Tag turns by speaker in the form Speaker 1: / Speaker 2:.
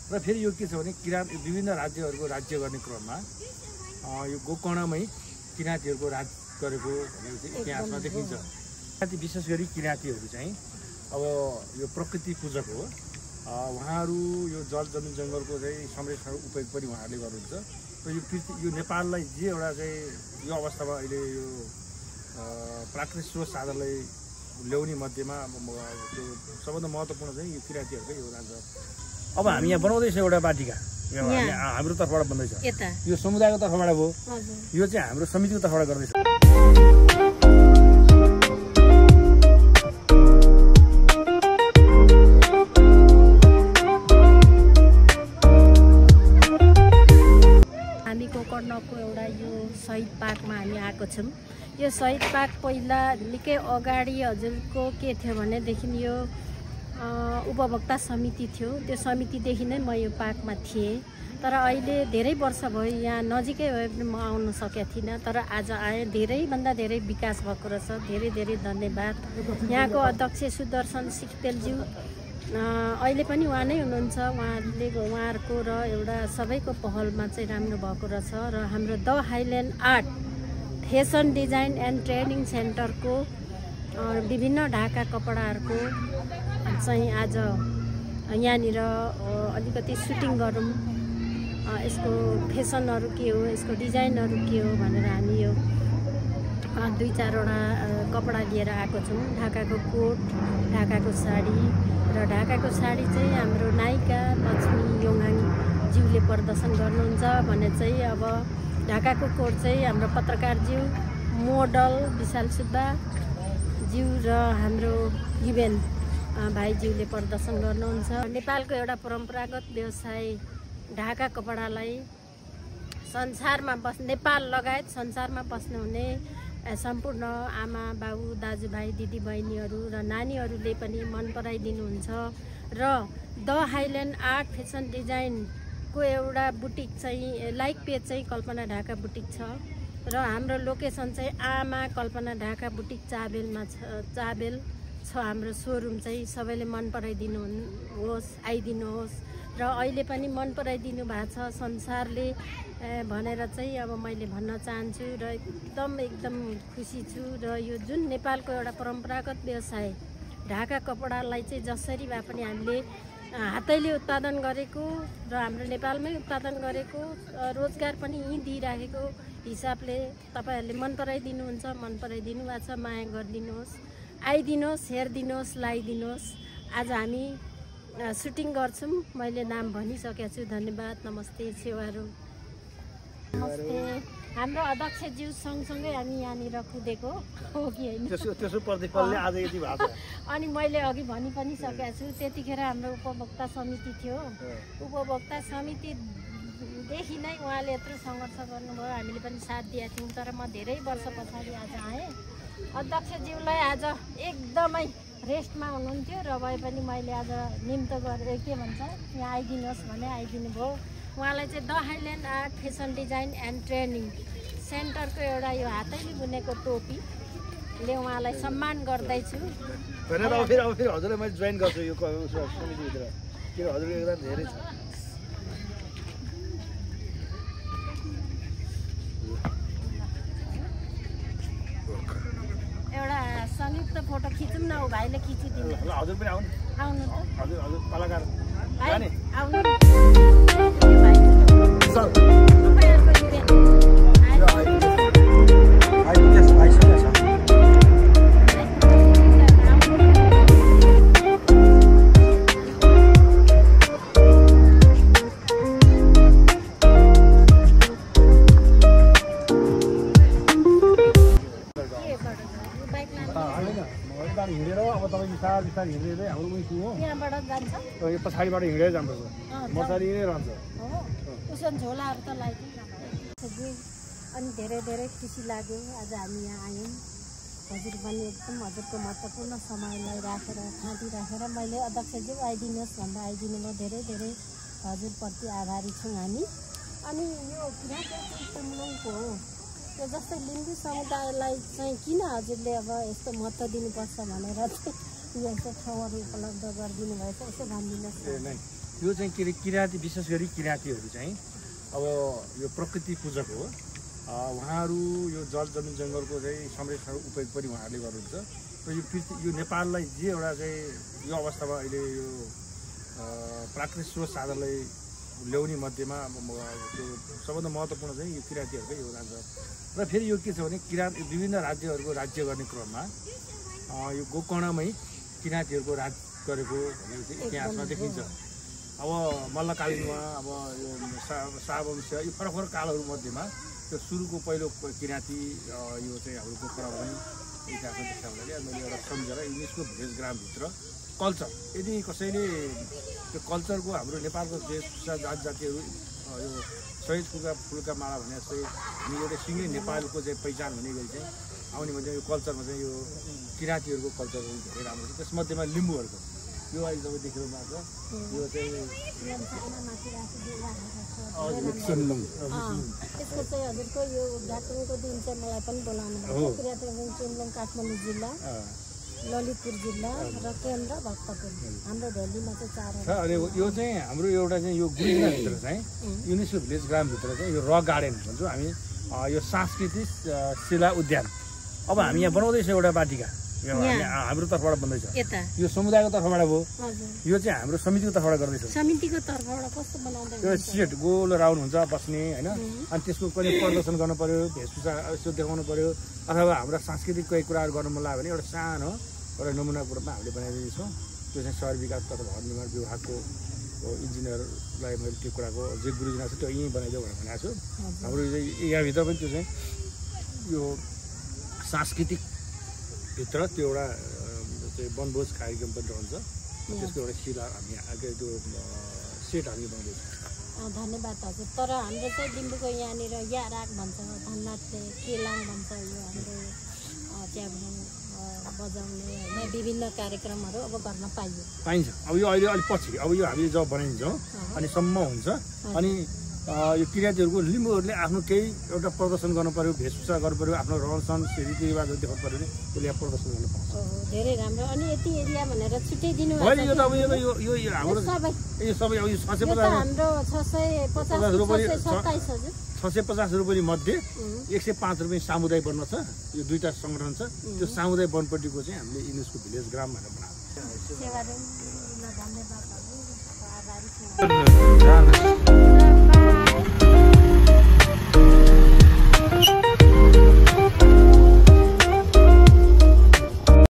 Speaker 1: र फेरि यो के छ भने विभिन्न राज्यहरूको राज्य गर्ने क्रममा यो गोकर्णमै किराँतीहरूको राज गरेको भनेको चाहिँ इतिहासमा देखिन्छ। किराँती विशेष गरी किराँतीहरू चाहिँ अब यो प्रकृति पूजक हो। उहाँहरू यो जल जमिन जङ्गलको चाहिँ संरक्षण उपयोग पनि उहाँहरूले गर्नुहुन्छ। र यो नेपाललाई जे एउटा चाहिँ यो अवस्थामा अहिले यो प्राकृतिक स्रोत साधनलाई ल्याउने मध्येमा त्यो सबभन्दा महत्त्वपूर्ण चाहिँ यो किराँतीहरूकै योगदान छ। अब हामी यहाँ बनाउँदैछ एउटा बाटिका, हाम्रो तर्फबाट बन्दैछ, यो समुदायको तर्फबाट भयो, यो चाहिँ हाम्रो समितिको तर्फबाट गर्दैछ।
Speaker 2: हामी गोकर्णको एउटा यो शहीद पार्कमा हामी आएको छौँ। यो शहीद पार्क पहिला निकै अगाडि हजुरको के थियो भनेदेखि यो उपभोक्ता समिति थियो। त्यो समितिदेखि नै म यो पार्कमा थिएँ। तर अहिले धेरै वर्ष भयो यहाँ नजिकै भए पनि म आउन सकेको थिइनँ। तर आज आएँ, धेरैभन्दा धेरै विकास भएको रहेछ। धेरै धेरै धन्यवाद यहाँको अध्यक्ष सुदर्शन सिक्देलज्यू, अहिले पनि उहाँ नै हुनुहुन्छ। उहाँहरूको र एउटा सबैको पहलमा चाहिँ राम्रो भएको रहेछ। र हाम्रो the highland art fashion design and training सेन्टरको विभिन्न ढाका कपडाहरूको चाहिँ आज यहाँनिर अलिकति सुटिङ गरौँ, यसको फेसनहरू के हो, यसको डिजाइनहरू के हो भनेर हामी यो 2-4वटा कपडा लिएर आएको छौँ। ढाकाको कोट, ढाकाको साडी र ढाकाको साडी चाहिँ हाम्रो नायिका लक्ष्मी योङहाङज्यूले प्रदर्शन गर्नुहुन्छ भने चाहिँ अब ढाकाको कोट चाहिँ हाम्रो पत्रकारज्यू मोडल विशाल सुब्बाज्यू र हाम्रो युवेन भाइज्यूले प्रदर्शन गर्नुहुन्छ। नेपालको एउटा परम्परागत व्यवसाय ढाका कपडालाई संसारमा नेपाल लगायत संसारमा बस्नुहुने सम्पूर्ण आमा बाबु दाजुभाइ दिदीबहिनीहरू र नानीहरूले पनि मन पराइदिनुहुन्छ। र द हाइल्यान्ड आर्ट फेसन डिजाइनको एउटा बुटिक चाहिँ लाइक पेज चाहिँ कल्पना ढाका बुटिक छ र हाम्रो लोकेसन चाहिँ आमा कल्पना ढाका बुटिक चाबेलमा चाबेल छ हाम्रो सोरुम चाहिँ। सबैले मन पराइदिनुहोस्, आइदिनुहोस् र अहिले पनि मन पराइदिनु भएको छ संसारले भनेर चाहिँ अब मैले भन्न चाहन्छु। र एकदम खुसी छु। र यो जुन नेपालको एउटा परम्परागत व्यवसाय ढाका कपडालाई चाहिँ जसरी भए पनि हामीले हातैले उत्पादन गरेको र हाम्रो नेपालमै उत्पादन गरेको रोजगार पनि यहीँ दिइराखेको हिसाबले तपाईँहरूले मन पराइदिनुहुन्छ। मन पराइदिनु भएको छ, माया गरिदिनुहोस्, आइदिनुहोस्, हेरिदिनुहोस्, लगाइदिनुहोस्। आज हामी सुटिङ गर्छौँ। मैले नाम भनिसकेको छु। धन्यवाद, नमस्ते, सेवाहरू। नमस्ते। हाम्रो अध्यक्षज्यू सँगसँगै हामी यहाँनिर कुदेको हो कि होइन,
Speaker 1: त्यसो प्रतिफलले आज यति भएको छ।
Speaker 2: अनि मैले अघि भनि पनि सकेको छु। त्यतिखेर हाम्रो उपभोक्ता समिति थियो। उपभोक्ता समितिदेखि नै उहाँले यत्रो सङ्घर्ष गर्नुभयो, हामीले पनि साथ दिएका थियौँ। तर म धेरै वर्ष पछाडि आज आएँ। अध्यक्षज्यूलाई आज एकदमै रेस्टमा हुनुहुन्थ्यो र भए पनि मैले आज निम्त गरेर के भन्छ यहाँ आइदिनुहोस् भने आइदिनु भयो। उहाँलाई चाहिँ the highland art fashion design and training सेन्टरको एउटा यो हातैले बुनेको टोपीले उहाँलाई सम्मान गर्दैछु।
Speaker 1: अब फेरि हजुरलाई मैले जोइन गर्छु यो समितिभित्र, किन हजुरको योगदान धेरै छ।
Speaker 2: एउटा संयुक्त फोटो खिचौँ न, ऊ भाइले खिचिदिनु।
Speaker 1: हजुर पनि आउनु
Speaker 2: त
Speaker 1: हजुर कलाकार
Speaker 2: भाइ आउनु।
Speaker 1: हिँडेर हाम्रो उयो हो,
Speaker 2: यहाँबाट जान्छ,
Speaker 1: यो पछाडिबाट हिँडेर जानुपर्छ, मर्सारी नै रहन्छ।
Speaker 2: उसो झोलाहरू त लगाइदिनु। अनि धेरै धेरै खुसी लाग्यो आज हामी यहाँ आयौँ। हजुर पनि एकदम हजुरको महत्त्वपूर्ण समयलाई राखेर खाँदी राखेर मैले अध्यक्षज्यू आइदिनुहोस् भन्दा आइदिनु म धेरै धेरै हजुरप्रति आभारी छौँ हामी। अनि यो किराँतीको हो, त्यो जस्तै लिम्बू समुदायलाई चाहिँ किन हजुरले अब यस्तो महत्त्व दिनुपर्छ भनेर चाहिँ यस्तो ठाउँहरू उपलब्ध गरिदिनु भएछ, यसो भनिदिनुहोस्।
Speaker 1: यो चाहिँ के अरे किराँती विशेष गरी किराँतीहरू चाहिँ अब यो प्रकृति पूजक हो। उहाँहरू यो जल जमिन जङ्गलको चाहिँ संरक्षण उपयोग पनि उहाँहरूले गर्नुहुन्छ र यो नेपाललाई जे एउटा चाहिँ यो अवस्थामा अहिले यो प्राकृतिक स्रोत साधनलाई ल्याउने मध्येमा त्यो सबभन्दा महत्त्वपूर्ण चाहिँ यो किराँतीहरूकै योगदान छ। र फेरि यो के छ भने विभिन्न राज्यहरूको राज्य गर्ने क्रममा यो गोकर्णमै किराँतीहरूको राज गरेको भनेको चाहिँ इतिहासमा देखिन्छ। अब मल्लकालीनमा अब यो शाहवंश यो फरक फरक कालहरू मध्येमा त्यो सुरुको पहिलो किराँती यो चाहिँ हाम्रो गोकर्णमा पनि इतिहासमा देख्छ भन्दाखेरि मैले एउटा सम्झेर युनेस्को भिलेज ग्रामभित्र कल्चर यदि कसैले त्यो कल्चरको हाम्रो नेपालको वेशभूषा जात जातिहरू यो शहीद फुलका माला भने जस्तै हामी एउटा सिँगै नेपालको चाहिँ पहिचान हुने गरी चाहिँ आउने भने यो कल्चरमा चाहिँ यो किराँतीहरूको कल्चरहरू धेरै राम्रो छ। त्यसमध्येमा लिम्बूहरूको यो अहिले जब देखेर भएको यो चाहिँ
Speaker 2: त्यसको चाहिँ हजुरको यो उद्घाटनको दिन चाहिँ मलाई पनि बोलाउनु भयो। किराँती चुम्लोङ काठमाडौँ जिल्ला, ललितपुर जिल्ला र केन्द्र भक्तपुर हाम्रो भेलीमा चाहिँ 4
Speaker 1: अनि यो चाहिँ हाम्रो एउटा चाहिँ यो गुरुजनाभित्र चाहिँ युनेस्को भिलेज ग्रामभित्र चाहिँ यो रक गार्डन भन्छौँ हामी। यो सांस्कृतिक शिला उद्यान अब हामी यहाँ बनाउँदैछौँ एउटा बाटिका हाम्रो तर्फबाट बन्दैछ। यो समुदायको तर्फबाट भयो। यो चाहिँ हाम्रो समितिको तर्फबाट गर्दैछौँ।
Speaker 2: समितिको तर्फबाट कस्तो बनाउँदै
Speaker 1: यो सेट गोल राउन्ड हुन्छ बस्ने होइन। अनि त्यसको पनि प्रदर्शन गर्नु पर्यो, भेषभूषा यसो देखाउनु पर्यो, अथवा हाम्रो सांस्कृतिक कोही कुराहरू गर्नु मन लाग्यो भने एउटा सानो एउटा नमुनाको रूपमा हामीले बनाइदिन्छौँ। त्यो चाहिँ शहर विकास तथा भवन निर्माण विभागको इन्जिनियरलाई मैले त्यो कुराको जे गुरुजना छ त्यो यहीँ बनाइदेऊ भनेर भनेको छु। हाम्रो यहाँभित्र पनि त्यो चाहिँ यो सांस्कृतिक भित्र त्यो एउटा चाहिँ वनभोज कार्यक्रम पनि रहन्छ। त्यसको एउटा शिला हामी त्यो सेट हामी बनाउँदैछौँ।
Speaker 2: धन्यवाद हजुर। तर हाम्रो चाहिँ लिम्बूको यहाँनिर याराक भन्छ, धननाथले केलाङ भन्छ, यो हाम्रो च्याब्रुङ बजाउने होइन विभिन्न कार्यक्रमहरू अब गर्न पाइन्छ।
Speaker 1: अब यो अहिले अलिक पछि अब यो हामीले जब बनाइदिन्छौँ अनि सम्म हुन्छ। अनि यो किराँतीहरूको लिम्बूहरूले आफ्नो केही एउटा प्रदर्शन गर्नु पर्यो, भेषभूषा गर्नु पर्यो, आफ्नो रहनसहन रीतिरिवाजहरू देखाउनु पर्यो भने उसले यहाँ प्रदर्शन गर्नु पाउँछ।
Speaker 2: धेरै राम्रो। अनि यति एरिया भनेर छुट्याइदिनु
Speaker 1: होइन, यो त अब यो हाम्रो यो सबै अब यो 650 रुपियाँ मध्ये 105 रुपियाँ सामुदायिक वनमा छ। यो दुईवटा सङ्गठन छ। त्यो सामुदायिक वनपट्टिको चाहिँ हामीले युनेस्को भिलेज ग्राम भनेर बनाएको।
Speaker 2: धन्यवाद।